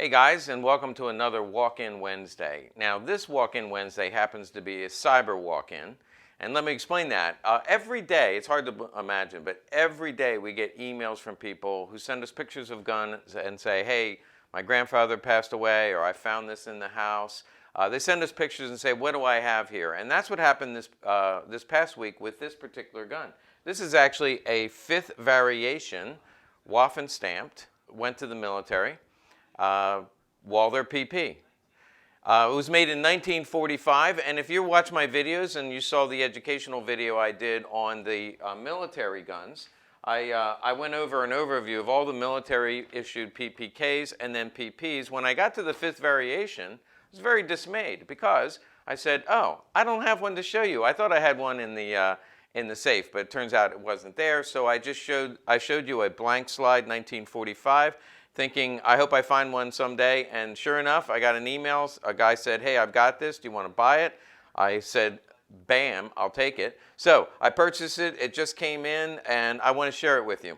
Hey guys, and welcome to another Walk-In Wednesday. Now this Walk-In Wednesday happens to be a cyber walk-in, and let me explain that. Every day, it's hard to imagine, but every day we get emails from people who send us pictures of guns and say, hey, my grandfather passed away, or I found this in the house. They send us pictures and say, what do I have here? And that's what happened this past week with this particular gun. This is actually a 5th variation, waffen stamped, went to the military. Walther PP. It was made in 1945, and if you watch my videos and you saw the educational video I did on the military guns, I went over an overview of all the military-issued PPKs and then PPs. When I got to the 5th variation, I was very dismayed because I said, oh, I don't have one to show you. I thought I had one in the safe, but it turns out it wasn't there, so I showed you a blank slide 1945. Thinking, I hope I find one someday, and sure enough, I got an email. A guy said, hey, I've got this. Do you want to buy it? I said, bam, I'll take it. So I purchased it. It just came in, and I want to share it with you.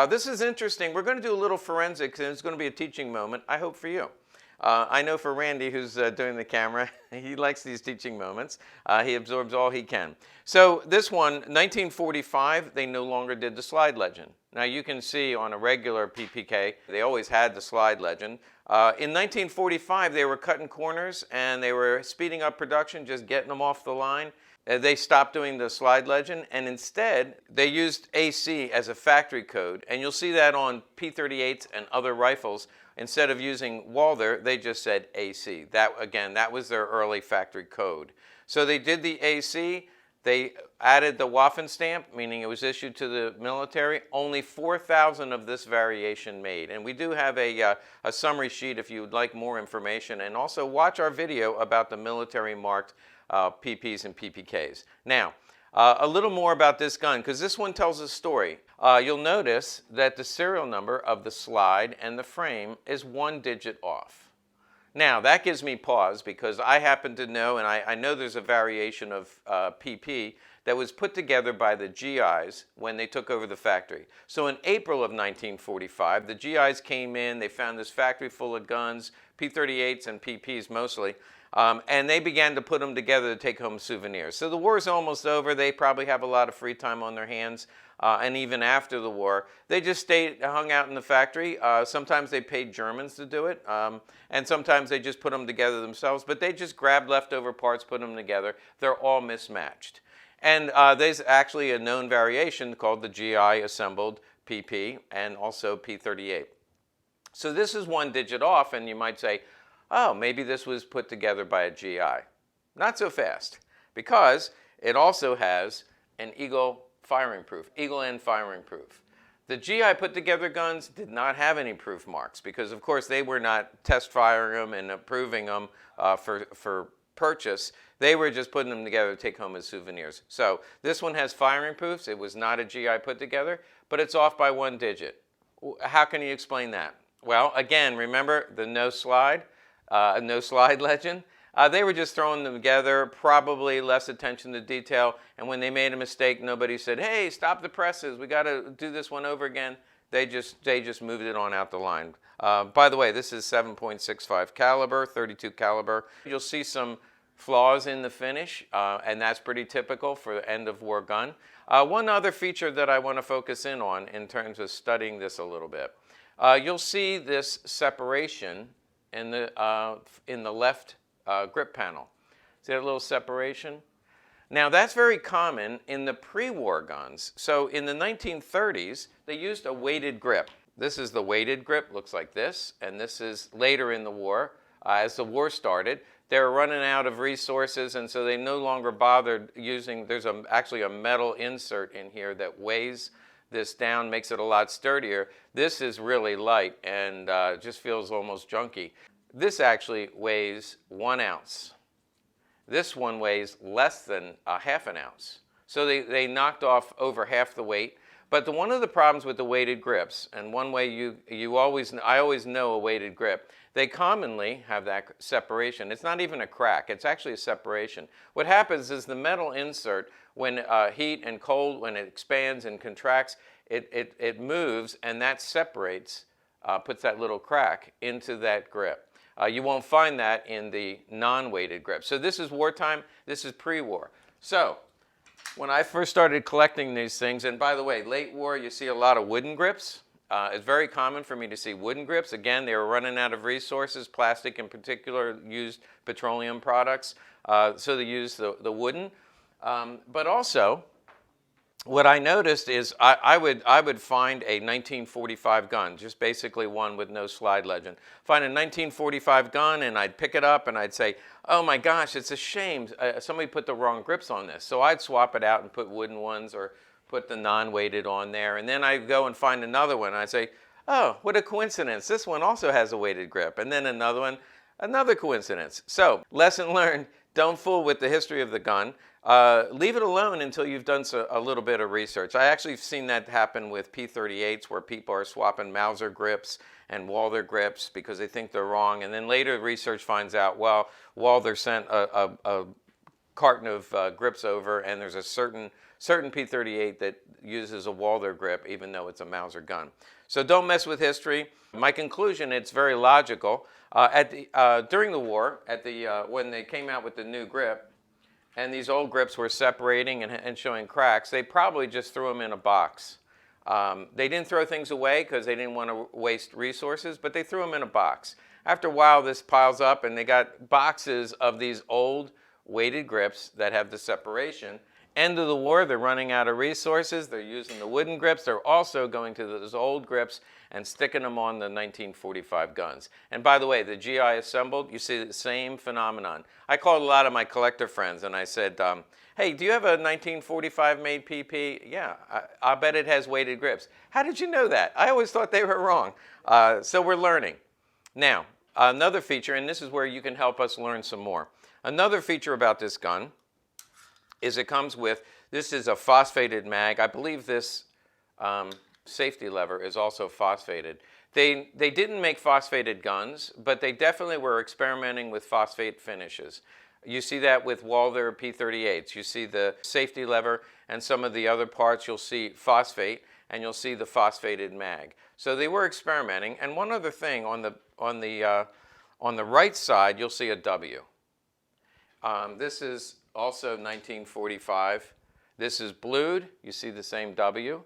This is interesting. We're going to do a little forensics, and it's going to be a teaching moment, I hope, for you. I know for Randy, who's doing the camera, he likes these teaching moments. He absorbs all he can. So this one, 1945, they no longer did the slide legend. Now you can see on a regular PPK, they always had the slide legend. In 1945, they were cutting corners and they were speeding up production, just getting them off the line. They stopped doing the slide legend, and instead they used AC as a factory code, and you'll see that on P-38s and other rifles. Instead of using Walther, they just said AC. That was their early factory code. So they did the AC. They added the waffen stamp, meaning it was issued to the military. Only 4,000 of this variation made. And we do have a summary sheet if you would like more information. And also watch our video about the military marked PPs and PPKs. Now, a little more about this gun, because this one tells a story. You'll notice that the serial number of the slide and the frame is 1 digit off. Now, that gives me pause because I happen to know, and I know there's a variation of PP that was put together by the GIs when they took over the factory. So in April of 1945, the GIs came in, they found this factory full of guns, P-38s and PPs mostly, and they began to put them together to take home souvenirs. So the war is almost over. They probably have a lot of free time on their hands. And even after the war, they just hung out in the factory. Sometimes they paid Germans to do it, and sometimes they just put them together themselves. But they just grabbed leftover parts, put them together. They're all mismatched. And there's actually a known variation called the GI assembled PP and also P-38. So this is 1 digit off, and you might say, oh, maybe this was put together by a GI. Not so fast, because it also has an Eagle firing proof, Eagle End firing proof. The GI put together guns did not have any proof marks because, of course, they were not test firing them and approving them for purchase. They were just putting them together to take home as souvenirs. So this one has firing proofs. It was not a GI put together, but it's off by 1 digit. How can you explain that? Well, again, remember the no slide legend? They were just throwing them together, probably less attention to detail, and when they made a mistake, nobody said, hey, stop the presses, we got to do this one over again. They just moved it on out the line. By the way, this is 7.65 caliber, 32 caliber. You'll see some flaws in the finish, and that's pretty typical for an end-of-war gun. One other feature that I want to focus in on in terms of studying this a little bit. You'll see this separation in the left grip panel. See that little separation? Now that's very common in the pre-war guns. So in the 1930s, they used a weighted grip. This is the weighted grip, looks like this, and this is later in the war. As the war started, they were running out of resources, and so they no longer bothered using, there's actually a metal insert in here that weighs this down, makes it a lot sturdier. This is really light and just feels almost junky. This actually weighs 1 ounce. This one weighs less than ½ an ounce. So they knocked off over half the weight. But one of the problems with the weighted grips, and one way I always know a weighted grip, they commonly have that separation. It's not even a crack, it's actually a separation. What happens is the metal insert, when heat and cold, when it expands and contracts, it moves, and that separates puts that little crack into that grip. You won't find that in the non-weighted grip. So this is wartime, this is pre-war. So when I first started collecting these things, and by the way, late war you see a lot of wooden grips. It's very common for me to see wooden grips. Again, they were running out of resources. Plastic in particular used petroleum products, so they used the wooden. But also, what I noticed is I would find a 1945 gun, just basically one with no slide legend. Find a 1945 gun and I'd pick it up and I'd say, oh my gosh, it's a shame, somebody put the wrong grips on this. So I'd swap it out and put wooden ones or put the non-weighted on there. And then I'd go and find another one. I'd say, oh, what a coincidence. This one also has a weighted grip. And then another one, another coincidence. So lesson learned, don't fool with the history of the gun. Leave it alone until you've done a little bit of research. I actually have seen that happen with P38s where people are swapping Mauser grips and Walther grips because they think they're wrong. And then later research finds out, well, Walther sent a carton of grips over and there's a certain P38 that uses a Walther grip even though it's a Mauser gun. So don't mess with history. My conclusion, it's very logical. During the war, when they came out with the new grip, and these old grips were separating and showing cracks, they probably just threw them in a box. They didn't throw things away because they didn't want to waste resources, but they threw them in a box. After a while, this piles up, and they got boxes of these old weighted grips that have the separation. End of the war, they're running out of resources. They're using the wooden grips. They're also going to those old grips and sticking them on the 1945 guns. And by the way, the GI assembled, you see the same phenomenon. I called a lot of my collector friends and I said, hey, do you have a 1945 made PP? Yeah, I bet it has weighted grips. How did you know that? I always thought they were wrong. So we're learning. Now, another feature, and this is where you can help us learn some more. Another feature about this gun is it comes with, this is a phosphated mag. I believe this safety lever is also phosphated. They didn't make phosphated guns, but they definitely were experimenting with phosphate finishes. You see that with Walther P38s. You see the safety lever and some of the other parts, you'll see phosphate, and you'll see the phosphated mag. So they were experimenting. And one other thing, on the right side, you'll see a W. This is also 1945. This is blued. You see the same W.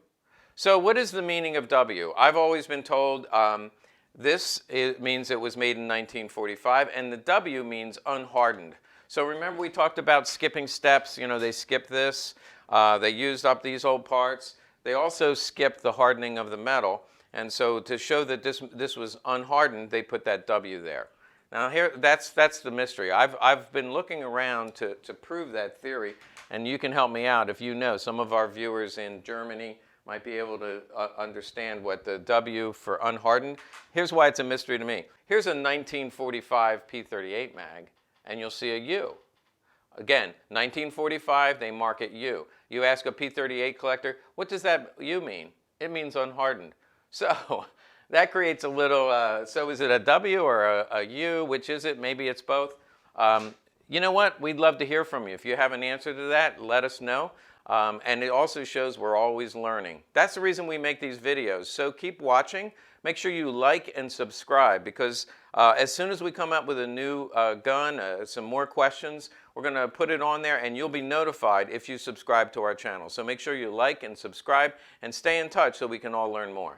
So what is the meaning of W? I've always been told it means it was made in 1945, and the W means unhardened. So remember we talked about skipping steps. You know, they skipped this. They used up these old parts. They also skipped the hardening of the metal. And so to show that this was unhardened, they put that W there. Now here, that's the mystery. I've been looking around to prove that theory, and you can help me out if you know. Some of our viewers in Germany might be able to understand what the W for unhardened. Here's why it's a mystery to me. Here's a 1945 P38 mag, and you'll see a U. Again, 1945, they mark it U. You ask a P38 collector, what does that U mean? It means unhardened. So that creates a little, so is it a W or a U? Which is it? Maybe it's both. You know what? We'd love to hear from you. If you have an answer to that, let us know. And it also shows we're always learning. That's the reason we make these videos. So keep watching. Make sure you like and subscribe, because as soon as we come up with a new gun, some more questions, we're going to put it on there and you'll be notified if you subscribe to our channel. So make sure you like and subscribe and stay in touch so we can all learn more.